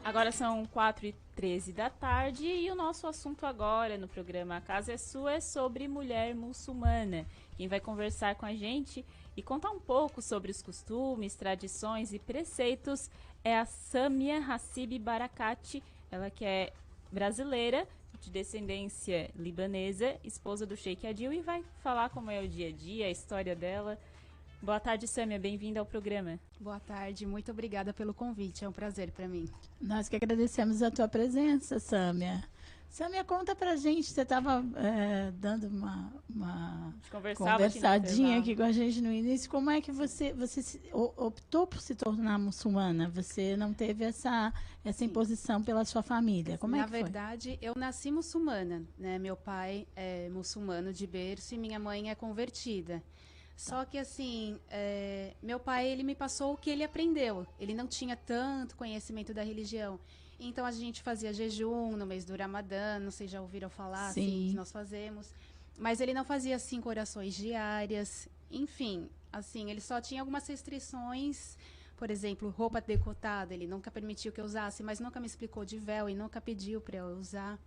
Agora são 4h13 da tarde e o nosso assunto agora no programa A Casa é Sua é sobre mulher muçulmana. Quem vai conversar com a gente e contar um pouco sobre os costumes, tradições e preceitos é a Samia Hassib Barakati, ela que é brasileira, de descendência libanesa, esposa do Sheikh Adil, e vai falar como é o dia a dia, a história dela. Boa tarde, Samia, bem-vinda ao programa. Boa tarde, muito obrigada pelo convite, é um prazer para mim. Nós que agradecemos a tua presença, Samia. Samia, conta pra gente, você estava dando uma conversadinha aqui com a gente no início, como é que você optou por se tornar muçulmana? Você não teve essa imposição pela sua família, como é que foi? Na verdade, eu nasci muçulmana, né? Meu pai é muçulmano de berço e minha mãe é convertida. Só que assim, meu pai, ele me passou o que ele aprendeu. Ele não tinha tanto conhecimento da religião. Então a gente fazia jejum no mês do Ramadã, não sei, já ouviram falar? Sim. Nós fazemos. Mas ele não fazia 5 orações diárias. Enfim, assim, ele só tinha algumas restrições. Por exemplo, roupa decotada, ele nunca permitiu que eu usasse, mas nunca me explicou de véu e nunca pediu para eu usar.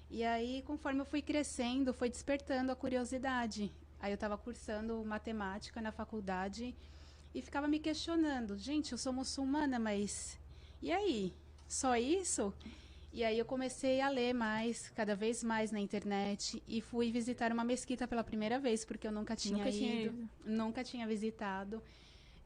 E aí, conforme eu fui crescendo, foi despertando a curiosidade. Aí eu estava cursando matemática na faculdade e ficava me questionando. Gente, eu sou muçulmana, mas e aí? Só isso? E aí eu comecei a ler mais, cada vez mais na internet e fui visitar uma mesquita pela primeira vez, porque eu nunca tinha ido, nunca tinha visitado.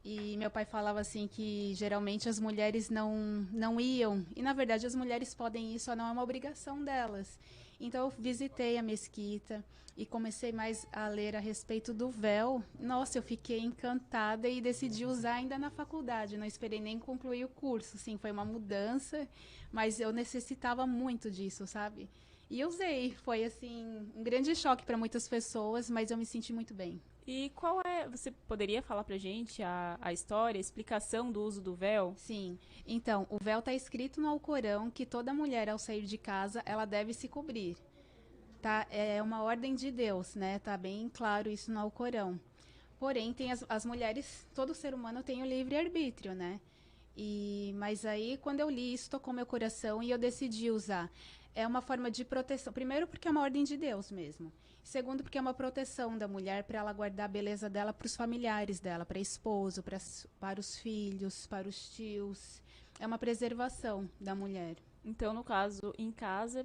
E meu pai falava assim que geralmente as mulheres não iam. E na verdade as mulheres podem ir, só não é uma obrigação delas. Então eu visitei a mesquita e comecei mais a ler a respeito do véu. Nossa, eu fiquei encantada e decidi usar ainda na faculdade. Não esperei nem concluir o curso. Sim, foi uma mudança, mas eu necessitava muito disso, sabe? E usei. Foi assim um grande choque para muitas pessoas, mas eu me senti muito bem. E qual é, você poderia falar pra gente a história, a explicação do uso do véu? Sim, então, o véu está escrito no Alcorão que toda mulher ao sair de casa, ela deve se cobrir, tá? É uma ordem de Deus, né? Tá bem claro isso no Alcorão. Porém, tem as mulheres, todo ser humano tem o livre-arbítrio, né? Mas aí, quando eu li isso, tocou meu coração e eu decidi usar. É uma forma de proteção. Primeiro, porque é uma ordem de Deus mesmo. Segundo, porque é uma proteção da mulher para ela guardar a beleza dela para os familiares dela, para esposo, para os filhos, para os tios. É uma preservação da mulher. Então, no caso, em casa,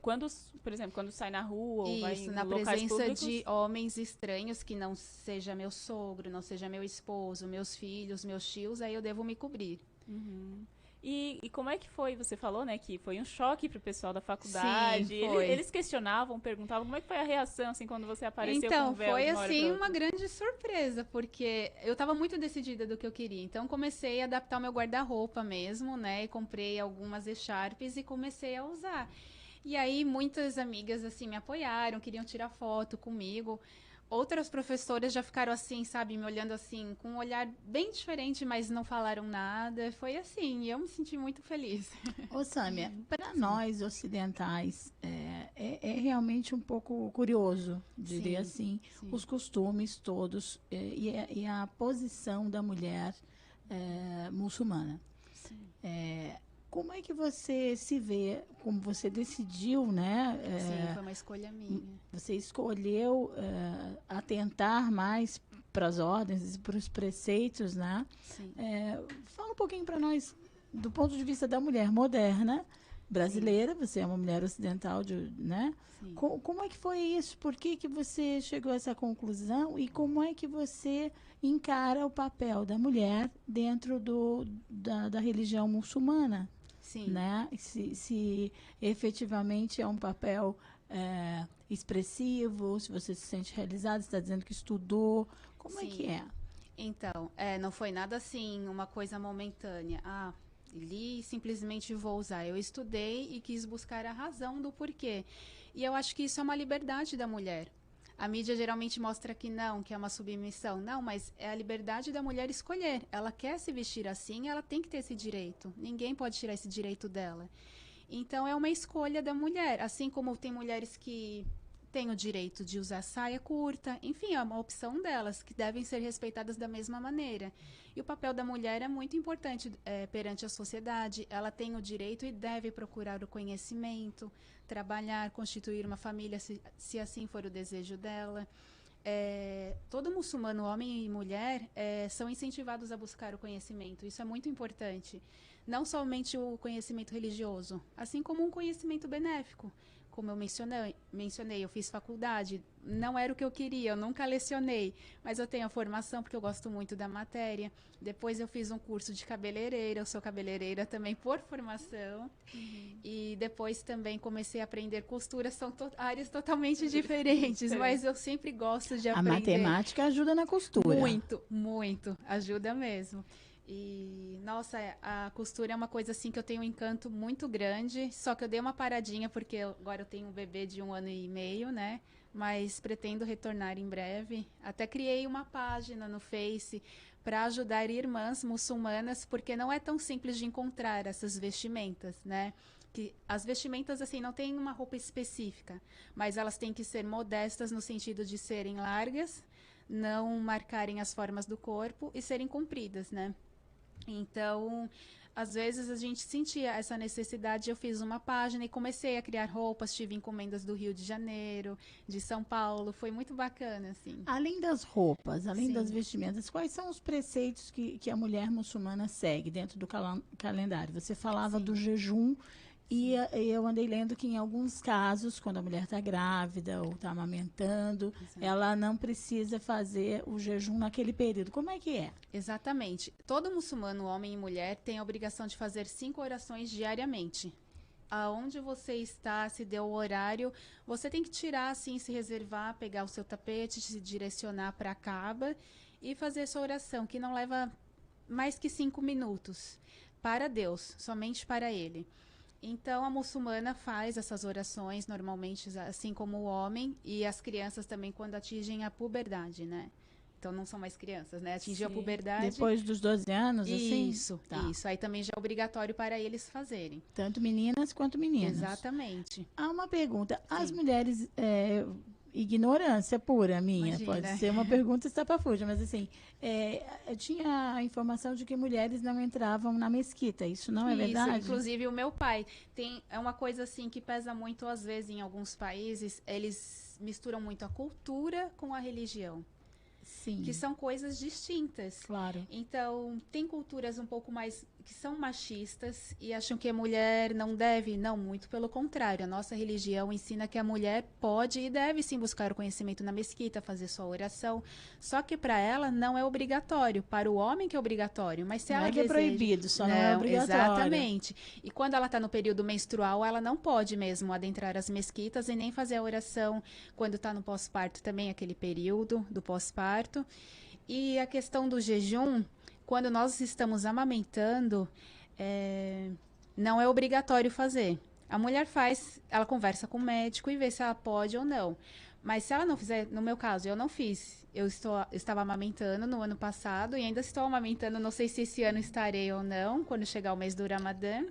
quando, por exemplo, quando sai na rua ou vai em na locais presença públicos, de homens estranhos que não seja meu sogro, não seja meu esposo, meus filhos, meus tios, aí eu devo me cobrir. Uhum. E como é que foi? Você falou, né, que foi um choque pro pessoal da faculdade. Sim, foi. Eles questionavam, perguntavam, como é que foi a reação, assim, quando você apareceu então, com o véu? foi assim uma grande surpresa, porque eu estava muito decidida do que eu queria. Então, comecei a adaptar o meu guarda-roupa mesmo, né? E comprei algumas echarpes e comecei a usar. E aí, muitas amigas, assim, me apoiaram, queriam tirar foto comigo. Outras professoras já ficaram assim, sabe, me olhando assim, com um olhar bem diferente, mas não falaram nada. Foi assim, e eu me senti muito feliz. Ô, Samia, para nós ocidentais, é realmente um pouco curioso, diria assim, os costumes todos e a posição da mulher muçulmana. Como é que você se vê, como você decidiu, né? Sim, foi uma escolha minha. Você escolheu atentar mais para as ordens e para os preceitos, né? Sim. Fala um pouquinho para nós, do ponto de vista da mulher moderna, brasileira, sim. Você é uma mulher ocidental, né? Como é que foi isso? Por que você chegou a essa conclusão? E como é que você encara o papel da mulher dentro da religião muçulmana? Sim. Né? Se efetivamente é um papel expressivo, se você se sente realizada, você está dizendo que estudou, como sim. é que é? Então, não foi nada assim, uma coisa momentânea. Li e simplesmente vou usar. Eu estudei e quis buscar a razão do porquê. E eu acho que isso é uma liberdade da mulher. A mídia geralmente mostra que não, que é uma submissão. Não, mas é a liberdade da mulher escolher. Ela quer se vestir assim, ela tem que ter esse direito. Ninguém pode tirar esse direito dela. Então, é uma escolha da mulher. Assim como tem mulheres que têm o direito de usar saia curta, enfim, é uma opção delas, que devem ser respeitadas da mesma maneira. E o papel da mulher é muito importante perante a sociedade. Ela tem o direito e deve procurar o conhecimento, trabalhar, constituir uma família, se assim for o desejo dela. Todo muçulmano, homem e mulher, são incentivados a buscar o conhecimento. Isso é muito importante. Não somente o conhecimento religioso, assim como um conhecimento benéfico. Como eu mencionei, eu fiz faculdade, não era o que eu queria, eu nunca lecionei, mas eu tenho a formação porque eu gosto muito da matéria. Depois eu fiz um curso de cabeleireira, eu sou cabeleireira também por formação. E depois também comecei a aprender costura, são áreas totalmente diferentes, mas eu sempre gosto de aprender. A matemática ajuda na costura. Muito, muito, ajuda mesmo. E, nossa, a costura é uma coisa assim que eu tenho um encanto muito grande, só que eu dei uma paradinha porque agora eu tenho um bebê de 1 ano e meio, né? Mas pretendo retornar em breve. Até criei uma página no Face para ajudar irmãs muçulmanas, porque não é tão simples de encontrar essas vestimentas, né? Que as vestimentas, assim, não tem uma roupa específica, mas elas têm que ser modestas no sentido de serem largas, não marcarem as formas do corpo e serem compridas, né? Então, às vezes a gente sentia essa necessidade, eu fiz uma página e comecei a criar roupas, tive encomendas do Rio de Janeiro, de São Paulo, foi muito bacana, assim. Além das roupas, além Sim. das vestimentas, quais são os preceitos que a mulher muçulmana segue dentro do calendário? Você falava Sim. do jejum e eu andei lendo que em alguns casos, quando a mulher está grávida ou está amamentando, ela não precisa fazer o jejum naquele período. Como é que é? Exatamente. Todo muçulmano, homem e mulher, tem a obrigação de fazer 5 orações diariamente. Aonde você está, se deu o horário, você tem que tirar, assim, se reservar, pegar o seu tapete, se direcionar para a Kaaba e fazer sua oração, que não leva mais que 5 minutos. Para Deus, somente para Ele. Então, a muçulmana faz essas orações normalmente, assim como o homem, e as crianças também quando atingem a puberdade, né? Então, não são mais crianças, né? Atingiu a puberdade. Depois dos 12 anos, assim? Isso, Tá. isso. Aí também já é obrigatório para eles fazerem. Tanto meninas quanto meninos. Exatamente. Há uma pergunta. As Sim. mulheres... ignorância pura minha, Imagina. pode ser uma pergunta estapafúrdia, mas assim, eu tinha a informação de que mulheres não entravam na mesquita, isso não é verdade? Inclusive o meu pai é uma coisa assim que pesa muito às vezes em alguns países, eles misturam muito a cultura com a religião. Sim. Que são coisas distintas. Claro. Então, tem culturas um pouco mais que são machistas e acham que a mulher não deve, não, muito pelo contrário. A nossa religião ensina que a mulher pode e deve sim buscar o conhecimento na mesquita, fazer sua oração. Só que para ela não é obrigatório, para o homem que é obrigatório, mas se Não ela é que é deseja, proibido, só não é obrigatório. Exatamente. E quando ela está no período menstrual, ela não pode mesmo adentrar as mesquitas e nem fazer a oração quando está no pós-parto, também aquele período do pós-parto. E a questão do jejum, quando nós estamos amamentando, não é obrigatório fazer. A mulher faz, ela conversa com o médico e vê se ela pode ou não. Mas se ela não fizer, no meu caso, eu não fiz. Eu estava amamentando no ano passado e ainda estou amamentando, não sei se esse ano estarei ou não, quando chegar o mês do Ramadã.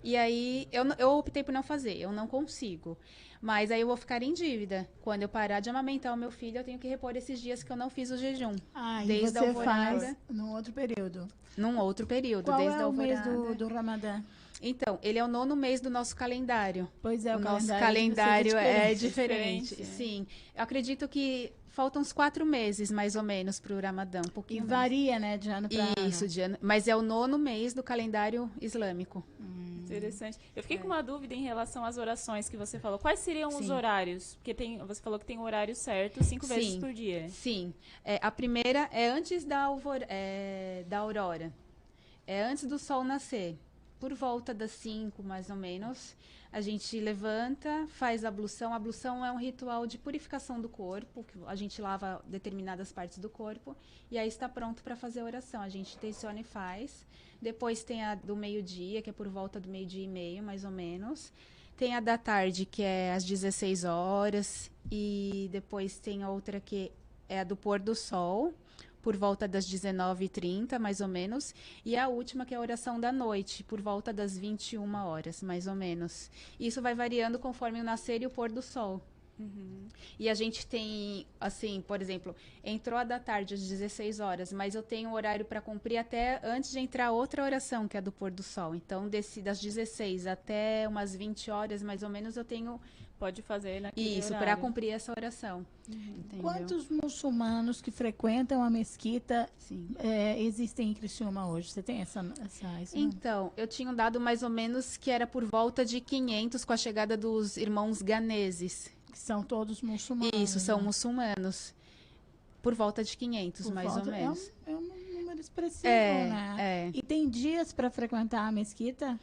E aí, eu optei por não fazer, eu não consigo. Mas aí eu vou ficar em dívida. Quando eu parar de amamentar o meu filho, eu tenho que repor esses dias que eu não fiz o jejum. E você faz num outro período? Num outro período, Qual desde é a o mês alvorada. do Ramadã? Então, ele é o 9º mês do nosso calendário. Pois é, o nosso calendário é diferente. Diferente, Sim. Eu acredito que faltam uns 4 meses, mais ou menos, para o Ramadã. Um pouquinho mais. Varia, né, de ano para ano. Isso, mas é o 9º mês do calendário islâmico. Interessante. Eu fiquei com uma dúvida em relação às orações que você falou. Quais seriam os Sim. horários? Porque você falou que tem o horário certo, 5 vezes por dia. Sim. A primeira é antes da aurora. É antes do sol nascer. Por volta das 5, mais ou menos, a gente levanta, faz a ablução. A ablução é um ritual de purificação do corpo, que a gente lava determinadas partes do corpo, e aí está pronto para fazer a oração. A gente intenciona e faz. Depois tem a do meio-dia, que é por volta do 12:30, mais ou menos. Tem a da tarde, que é às 16 horas. E depois tem outra que é a do pôr do sol, por volta das 19h30, mais ou menos. E a última, que é a oração da noite, por volta das 21 horas, mais ou menos. Isso vai variando conforme o nascer e o pôr do sol. E a gente tem, assim, por exemplo, entrou a da tarde às 16 horas, mas eu tenho horário para cumprir até antes de entrar outra oração, que é a do pôr do sol. Então, das 16 até umas 20 horas, mais ou menos, eu tenho... Pode fazer naquele Isso, para cumprir essa oração. Entendeu? Quantos muçulmanos que frequentam a mesquita Sim. existem em Criciúma hoje? Você tem isso? Então, eu tinha um dado mais ou menos que era por volta de 500 com a chegada dos irmãos ganeses. Que são todos muçulmanos. Isso, são muçulmanos. Por volta de 500, mais ou menos. É um número expressivo, né? É. E tem dias para frequentar a mesquita?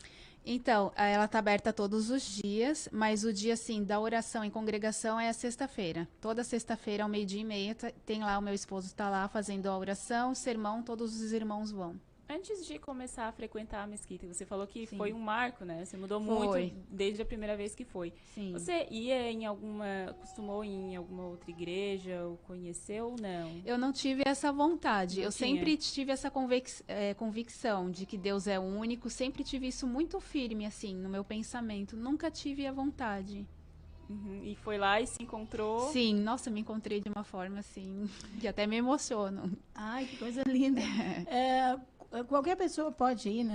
Então, ela está aberta todos os dias, mas o dia, assim, da oração em congregação é a sexta-feira. Toda sexta-feira, ao 12:30, tem lá, o meu esposo está lá fazendo a oração, sermão, todos os irmãos vão. Antes de começar a frequentar a mesquita, você falou que Sim. foi um marco, né? Você mudou Foi. muito desde a primeira vez que foi. Sim. Você costumou ir em alguma outra igreja, ou conheceu ou não? Eu não tive essa vontade. Não eu tinha. sempre tive essa convicção de que Deus é único. Sempre tive isso muito firme, assim, no meu pensamento. Nunca tive a vontade. E foi lá e se encontrou. Sim, nossa, me encontrei de uma forma, assim, que até me emociono. Ai, que coisa linda. Qualquer pessoa pode ir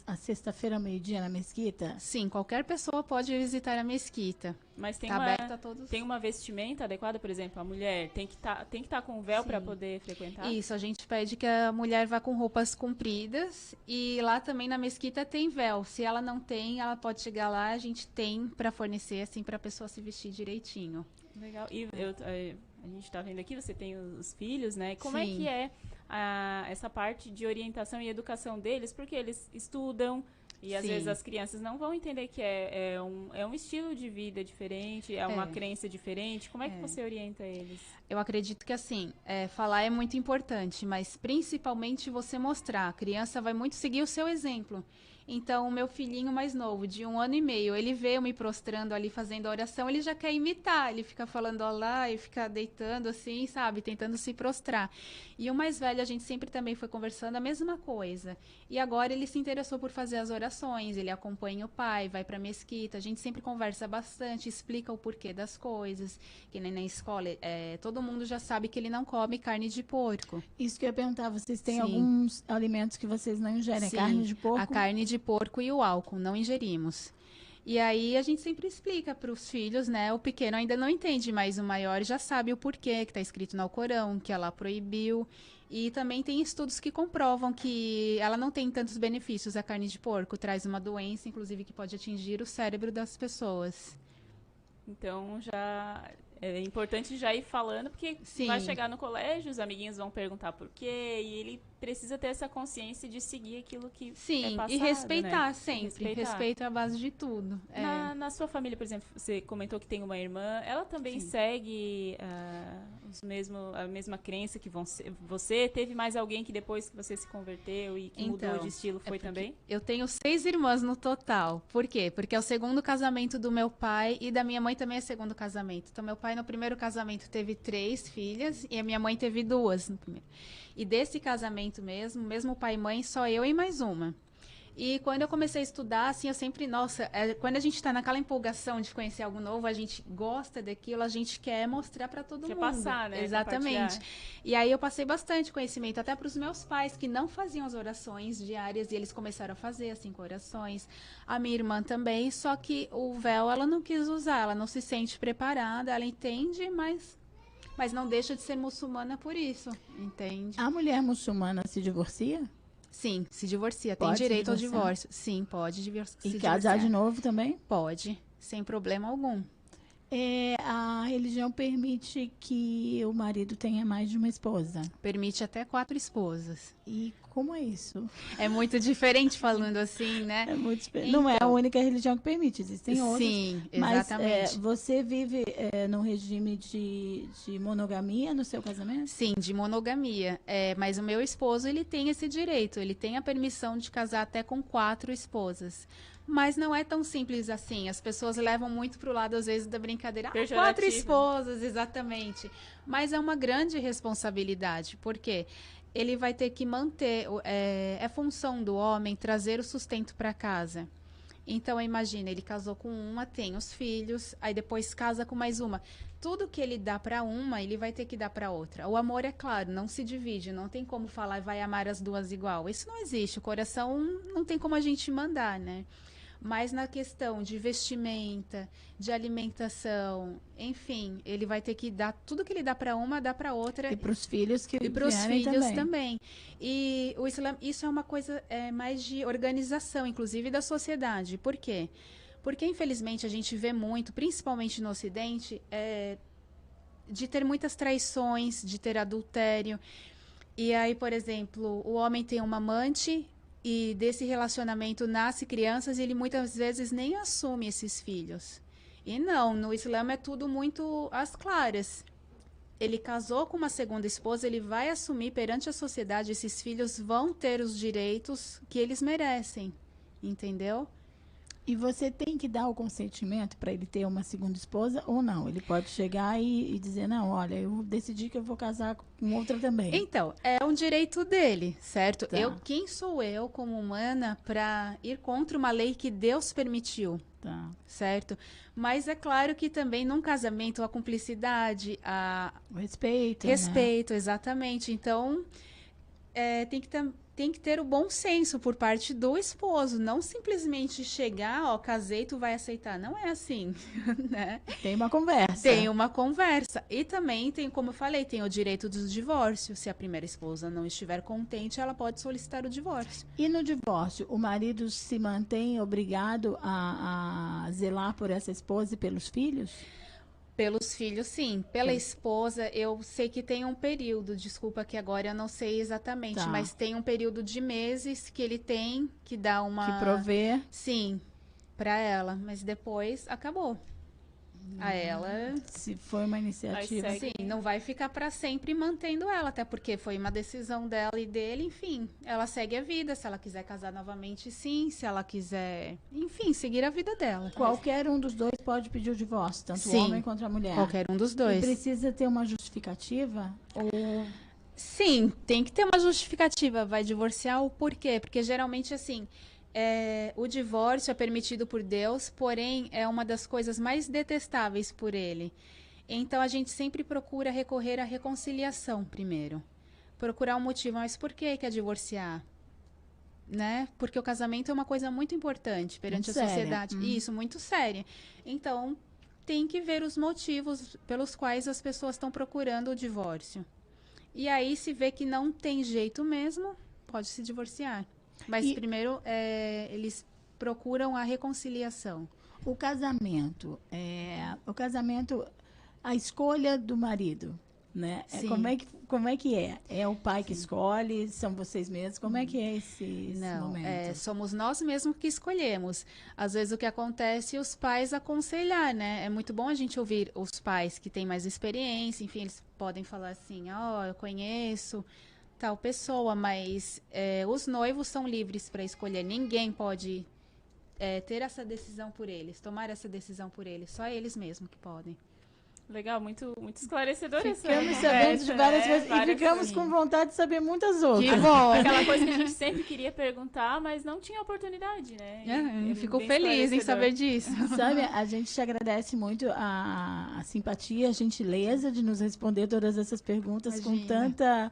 a sexta-feira ao meio-dia na mesquita? Sim, qualquer pessoa pode visitar a mesquita. Mas tem, Tá aberta a todos. tem uma vestimenta adequada, por exemplo, a mulher tem que estar com véu para Sim. poder frequentar? Isso, a gente pede que a mulher vá com roupas compridas e lá também na mesquita tem véu. Se ela não tem, ela pode chegar lá, a gente tem para fornecer, assim, para a pessoa se vestir direitinho. Legal. E a gente está vendo aqui, você tem os filhos, né? Como é Sim. que é essa parte de orientação e educação deles? Porque eles estudam e às Sim. vezes as crianças não vão entender que é um estilo de vida diferente, é uma crença diferente. Como é que você orienta eles? Eu acredito que, assim, falar é muito importante, mas principalmente você mostrar. A criança vai muito seguir o seu exemplo. Então, o meu filhinho mais novo, de 1 ano e meio, ele vê eu me prostrando ali fazendo a oração, ele já quer imitar, ele fica falando olá e fica deitando assim, sabe, tentando se prostrar. E o mais velho, a gente sempre também foi conversando a mesma coisa. E agora ele se interessou por fazer as orações, ele acompanha o pai, vai pra mesquita, a gente sempre conversa bastante, explica o porquê das coisas, que nem na escola, todo mundo já sabe que ele não come carne de porco. Isso que eu ia perguntar, vocês têm Sim. alguns alimentos que vocês não ingerem? Sim, Carne de porco? a carne de porco e o álcool, não ingerimos. E aí a gente sempre explica para os filhos, né? O pequeno ainda não entende, mas o maior já sabe o porquê, que está escrito no Alcorão, que Allah proibiu. E também tem estudos que comprovam que ela não tem tantos benefícios, a carne de porco. Traz uma doença, inclusive, que pode atingir o cérebro das pessoas. Então já é importante já ir falando, porque Sim. vai chegar no colégio, os amiguinhos vão perguntar por quê, e ele precisa ter essa consciência de seguir aquilo que Sim, é passado, e respeitar né? sempre. Respeito é a base de tudo. Na sua família, por exemplo, você comentou que tem uma irmã, ela também Sim. segue a mesma crença que você? Teve mais alguém que depois que você se converteu e que mudou de estilo foi também? Eu tenho 6 irmãs no total. Por quê? Porque é o segundo casamento do meu pai e da minha mãe também é segundo casamento. Então, meu pai no primeiro casamento teve 3 filhas e a minha mãe teve 2 no primeiro. E desse casamento mesmo pai e mãe, só eu e mais uma. E quando eu comecei a estudar, assim, eu sempre, nossa, quando a gente está naquela empolgação de conhecer algo novo, a gente gosta daquilo, a gente quer mostrar para todo mundo. Quer passar, né? Exatamente. E aí eu passei bastante conhecimento, até para os meus pais, que não faziam as orações diárias, e eles começaram a fazer as 5 orações. A minha irmã também, só que o véu ela não quis usar, ela não se sente preparada, ela entende, mas não deixa de ser muçulmana por isso, entende? A mulher muçulmana se divorcia? Sim, se divorcia. Pode Tem direito ao divorciar? divórcio. Sim, pode se E casar divorciar. de novo também? Pode, sem problema algum. A religião permite que o marido tenha mais de uma esposa. Permite até 4 esposas. E como é isso? É muito diferente falando assim, né? É muito Não é a Então. única religião que permite, existem outras. Sim, Mas exatamente. você vive num regime de monogamia no seu casamento? Sim, de monogamia. Mas o meu esposo, ele tem esse direito. Ele tem a permissão de casar até com 4 esposas. Mas não é tão simples assim. As pessoas levam muito pro lado, às vezes, da brincadeira. 4 Pejorativo. esposas, exatamente. Mas é uma grande responsabilidade. Por quê? Ele vai ter que manter... É função do homem trazer o sustento para casa. Então, imagina, ele casou com uma, tem os filhos, aí depois casa com mais uma. Tudo que ele dá para uma, ele vai ter que dar para outra. O amor, é claro, não se divide, não tem como falar vai amar as duas igual. Isso não existe, o coração não tem como a gente mandar, né? Mas na questão de vestimenta, de alimentação, enfim, ele vai ter que dar tudo que ele dá para uma, dá para outra. E para os filhos que E para os filhos também. também. E o Islã, isso é uma coisa mais de organização, inclusive da sociedade. Por quê? Porque, infelizmente, a gente vê muito, principalmente no Ocidente, de ter muitas traições, de ter adultério. E aí, por exemplo, o homem tem uma amante e desse relacionamento nasce crianças e ele muitas vezes nem assume esses filhos. E não, no Islã é tudo muito às claras. Ele casou com uma segunda esposa, ele vai assumir perante a sociedade, esses filhos vão ter os direitos que eles merecem, entendeu? E você tem que dar o consentimento para ele ter uma segunda esposa ou não? Ele pode chegar e dizer, não, olha, eu decidi que eu vou casar com outra também. Então, é um direito dele, certo? Tá. Quem sou eu como humana para ir contra uma lei que Deus permitiu? Tá. Certo? Mas é claro que também num casamento a cumplicidade, O respeito. respeito, exatamente. Então, tem que ter o bom senso por parte do esposo, não simplesmente chegar, ó, casei, tu vai aceitar. Não é assim, né? Tem uma conversa. Tem uma conversa. E também tem, como eu falei, tem o direito do divórcio. Se a primeira esposa não estiver contente, ela pode solicitar o divórcio. E no divórcio, o marido se mantém obrigado a zelar por essa esposa e pelos filhos? Pelos filhos, sim. Pela esposa, eu sei que tem um período, desculpa que agora eu não sei exatamente, Tá. mas tem um período de meses que ele tem que dar uma... Que prover. Sim, para ela, mas depois acabou. A ela, Se foi uma iniciativa. Vai ser. sim, não vai ficar para sempre mantendo ela, até porque foi uma decisão dela e dele, enfim. Ela segue a vida, se ela quiser casar novamente, sim. Se ela quiser, enfim, seguir a vida dela. Qualquer um dos dois pode pedir o divórcio, tanto Sim. o homem quanto a mulher. Qualquer um dos E dois. precisa ter uma justificativa? Ou Sim, tem que ter uma justificativa. Vai divorciar o porquê? Porque geralmente, assim, o divórcio é permitido por Deus, porém é uma das coisas mais detestáveis por ele. Então a gente sempre procura recorrer à reconciliação primeiro. Procurar um motivo. Mas por que quer divorciar? Né? Porque o casamento é uma coisa muito importante perante Muito a séria. sociedade. Isso, muito séria. Então, tem que ver os motivos pelos quais as pessoas estão procurando o divórcio. E aí, se vê que não tem jeito mesmo, pode se divorciar. Mas primeiro, eles procuram a reconciliação. o casamento, a escolha do marido, né? Sim. Como é que é? É o pai que escolhe? São vocês mesmos? Como é que é esse Não, momento? somos nós mesmos que escolhemos. Às vezes o que acontece é os pais aconselhar, né? É muito bom a gente ouvir os pais que têm mais experiência, enfim, eles podem falar assim, eu conheço tal pessoa, mas os noivos são livres para escolher. Ninguém pode ter essa decisão por eles, tomar essa decisão por eles. Só eles mesmos que podem. Legal, muito, muito esclarecedor essa Ficamos conversa, sabendo de várias né? coisas e Várias ficamos coisas. com vontade de saber muitas outras. Que bom! Aquela coisa que a gente sempre queria perguntar, mas não tinha oportunidade, né? E Fico bem feliz em esclarecedor. saber disso. Sabe, a gente te agradece muito a simpatia, a gentileza de nos responder todas essas perguntas com Imagina.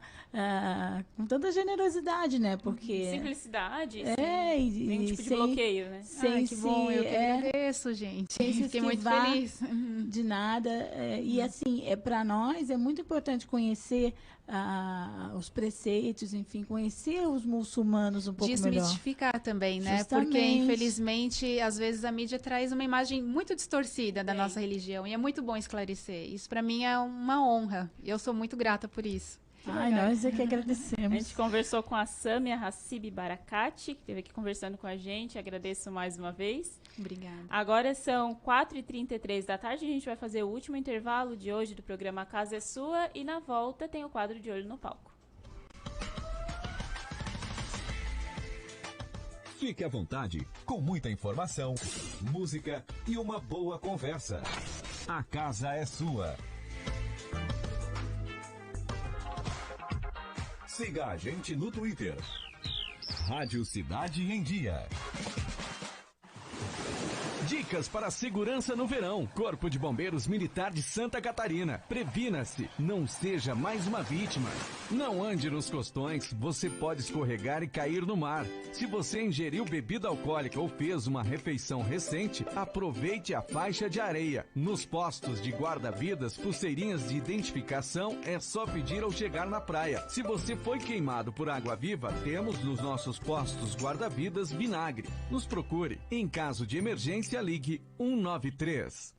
tanta generosidade, né? Porque Simplicidade, e nenhum tipo de sem- bloqueio, né? sem Que bom, eu que se agradeço, gente. sem se Fiquei muito esquivar feliz. de nada. E assim, para nós é muito importante conhecer os preceitos, enfim, conhecer os muçulmanos um pouco melhor. Desmistificar também, né? Justamente. Porque, infelizmente, às vezes a mídia traz uma imagem muito distorcida da Sim. nossa religião. E é muito bom esclarecer. Isso, para mim, é uma honra. Eu sou muito grata por isso. Ai, nós é que A agradecemos. gente conversou com a Samia Hassib Barakati, que esteve aqui conversando com a gente. Agradeço mais uma vez. Obrigada. Agora são 4h33 da tarde. A gente vai fazer o último intervalo de hoje do programa Casa é Sua. E na volta tem o quadro de Olho no Palco. Fique à vontade, com muita informação, música e uma boa conversa. A casa é sua. Siga a gente no Twitter. Rádio Cidade em Dia. Dicas para a segurança no verão. Corpo de Bombeiros Militar de Santa Catarina. Previna-se, não seja mais uma vítima. Não ande nos costões, você pode escorregar e cair no mar. Se você ingeriu bebida alcoólica ou fez uma refeição recente, aproveite a faixa de areia. Nos postos de guarda-vidas, pulseirinhas de identificação é só pedir ao chegar na praia. Se você foi queimado por água-viva, temos nos nossos postos guarda-vidas vinagre. Nos procure. Em caso de emergência, ligue 193.